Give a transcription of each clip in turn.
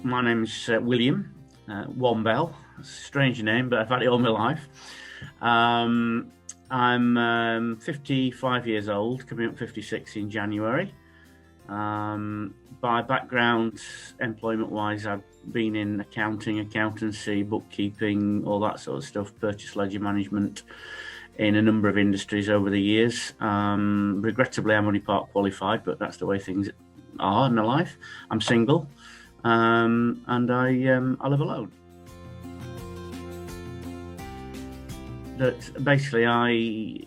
My name's William Wombell. It's a strange name, but I've had it all my life. I'm 55 years old, coming up 56 in January. By background, employment-wise, I've been in accounting, accountancy, bookkeeping, all that sort of stuff, purchase ledger management in a number of industries over the years. Regrettably, I'm only part qualified, but that's the way things are in my life. I'm single. And I live alone. That basically I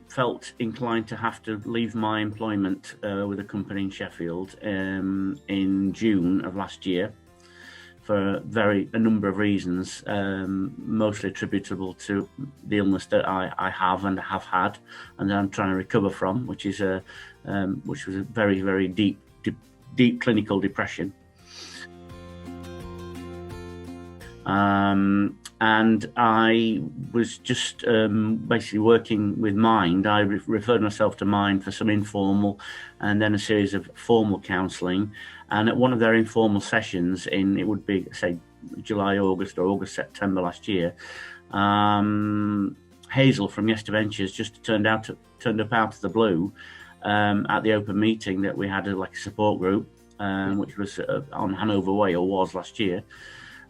felt inclined to have to leave my employment with a company in Sheffield in June of last year for a number of reasons, mostly attributable to the illness that I have and have had, and that I'm trying to recover from, which was a very, very deep clinical depression. And I was just basically working with Mind. I referred myself to Mind for some informal and then a series of formal counselling. And at one of their informal sessions it would be, say, July, August or August, September last year, Hazel from Yes to Ventures just turned up out of the blue at the open meeting that we had like a support group, which was on Hanover Way, or was last year.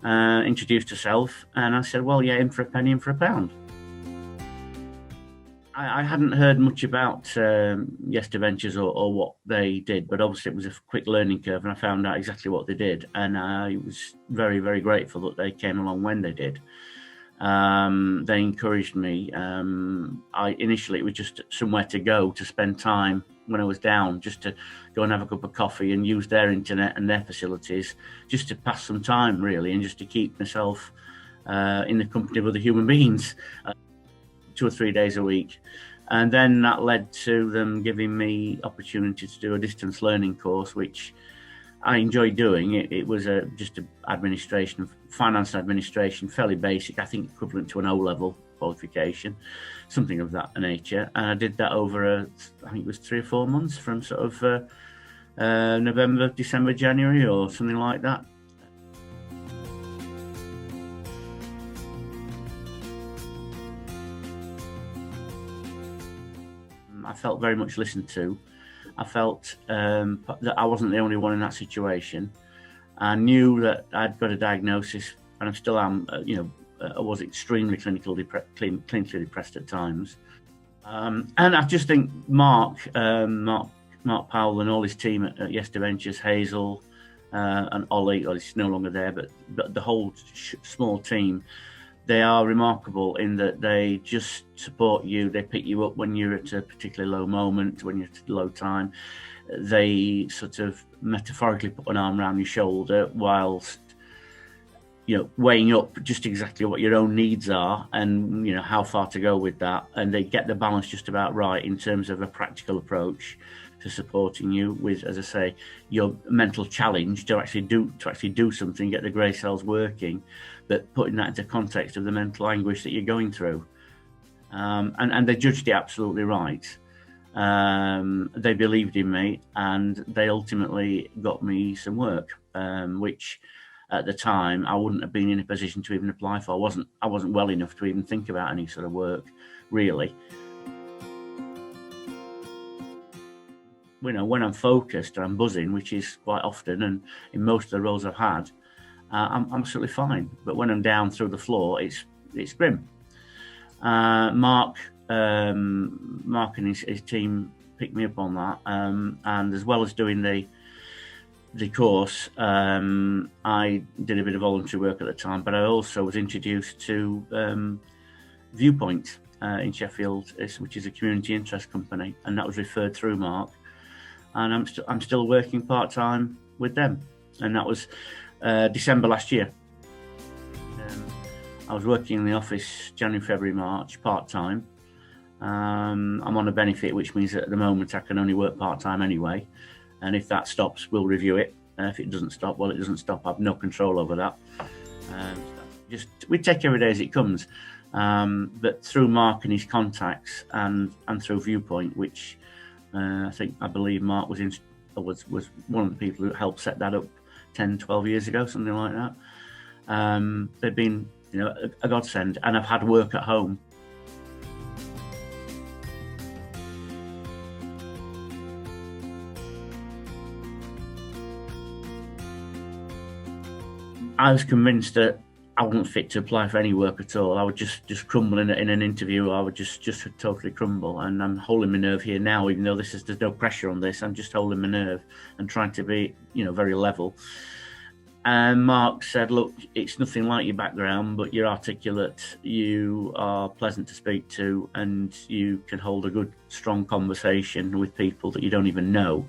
Introduced herself, and I said, well, yeah, in for a penny, in for a pound. I hadn't heard much about Yes to Ventures or what they did, but obviously it was a quick learning curve, and I found out exactly what they did, and I was very, very grateful that they came along when they did. They encouraged me. Initially it was just somewhere to go to spend time when I was down, just to go and have a cup of coffee and use their internet and their facilities, just to pass some time really, and just to keep myself in the company of other human beings, 2 or 3 days a week. And then that led to them giving me opportunity to do a distance learning course, which I enjoyed doing. It was just administration, finance and administration, fairly basic, I think equivalent to an O-level qualification, something of that nature. And I did that over I think it was 3 or 4 months, from sort of November, December, January, or something like that. I felt very much listened to. I felt that I wasn't the only one in that situation. I knew that I'd got a diagnosis, and I still am. I was extremely clinically depressed at times. And I just think Mark Powell and all his team at Yes to Ventures, Hazel and Ollie, he's no longer there, but the whole small team, they are remarkable in that they just support you. They pick you up when you're at a particularly low moment, when you're at a low time. They sort of metaphorically put an arm around your shoulder whilst, weighing up just exactly what your own needs are and, how far to go with that. And they get the balance just about right in terms of a practical approach to supporting you with, as I say, your mental challenge to actually do something, get the grey cells working, but putting that into context of the mental anguish that you're going through. And they judged it absolutely right. They believed in me, and they ultimately got me some work, which at the time I wouldn't have been in a position to even apply for. I wasn't well enough to even think about any sort of work, really. When I'm focused and I'm buzzing, which is quite often, and in most of the roles I've had, I'm absolutely fine. But when I'm down through the floor, it's grim. Mark and his team picked me up on that, and as well as doing the course, I did a bit of voluntary work at the time, but I also was introduced to Viewpoint in Sheffield, which is a community interest company, and that was referred through Mark. And I'm still working part-time with them, and that was December last year. I was working in the office January, February, March, part-time. I'm on a benefit, which means that at the moment I can only work part-time anyway, and if that stops, we'll review it. If it doesn't stop, well, it doesn't stop. I have no control over that. We take every day as it comes, but through Mark and his contacts and through Viewpoint, which I believe Mark was one of the people who helped set that up 10, 12 years ago, something like that. They've been, a godsend, and I've had work at home. I was convinced that I wasn't fit to apply for any work at all. I would just crumble in an interview. I would just totally crumble. And I'm holding my nerve here now, even though there's no pressure on this. I'm just holding my nerve and trying to be, very level. And Mark said, look, it's nothing like your background, but you're articulate, you are pleasant to speak to, and you can hold a good, strong conversation with people that you don't even know.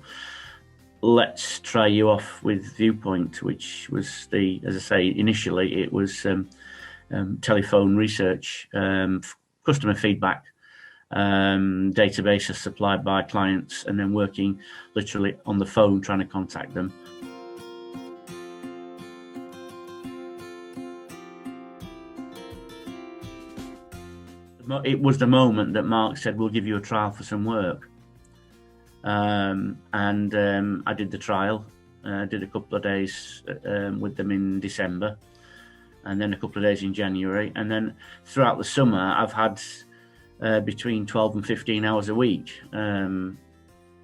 Let's try you off with Viewpoint, which was as I say, initially it was telephone research, customer feedback, databases supplied by clients, and then working literally on the phone trying to contact them. It was the moment that Mark said, we'll give you a trial for some work. I did the trial. I did a couple of days with them in December, and then a couple of days in January. And then throughout the summer, I've had between 12 and 15 hours a week,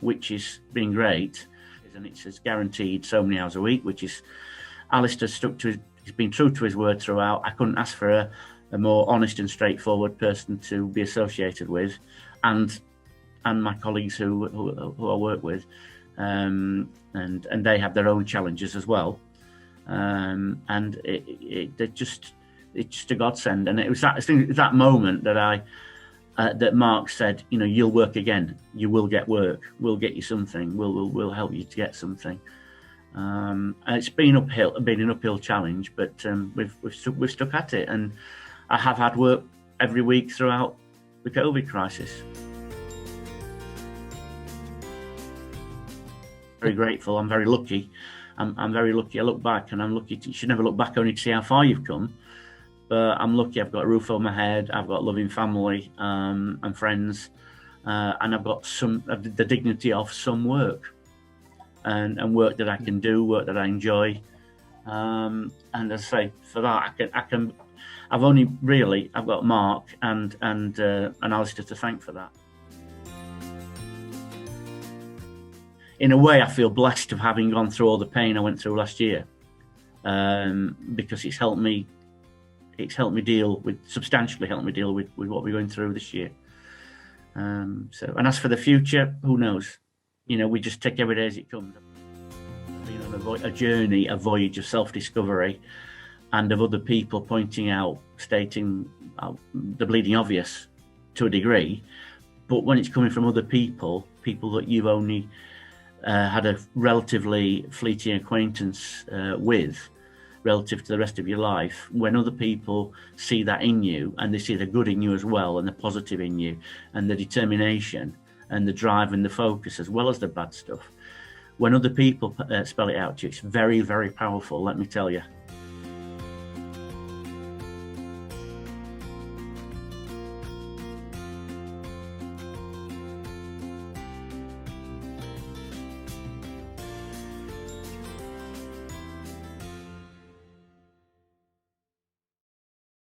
which has been great. And it says guaranteed so many hours a week, which is, Alistair he's been true to his word throughout. I couldn't ask for a more honest and straightforward person to be associated with, and my colleagues who I work with, and they have their own challenges as well, and it's just a godsend. And it was that moment that that Mark said, you'll work again, you will get work, we'll get you something, we'll help you to get something. And it's been an uphill challenge, but we've stuck at it, and I have had work every week throughout the COVID crisis. Very grateful. I'm very lucky. I'm very lucky. I look back and I'm lucky. You should never look back only to see how far you've come. But I'm lucky. I've got a roof over my head. I've got a loving family and friends, and I've got the dignity of some work, and work that I can do, work that I enjoy. And as I say, for that I can. I've got Mark and Alistair to thank for that. In a way, I feel blessed of having gone through all the pain I went through last year, because it's helped me substantially helped me deal with what we're going through this year. And as for the future, who knows? We just take every day as it comes. Been on a journey, a voyage of self-discovery, and of other people pointing out, stating the bleeding obvious to a degree. But when it's coming from other people that you've only had a relatively fleeting acquaintance with, relative to the rest of your life, when other people see that in you, and they see the good in you as well, and the positive in you, and the determination and the drive and the focus, as well as the bad stuff, when other people spell it out to you, it's very, very powerful, let me tell you.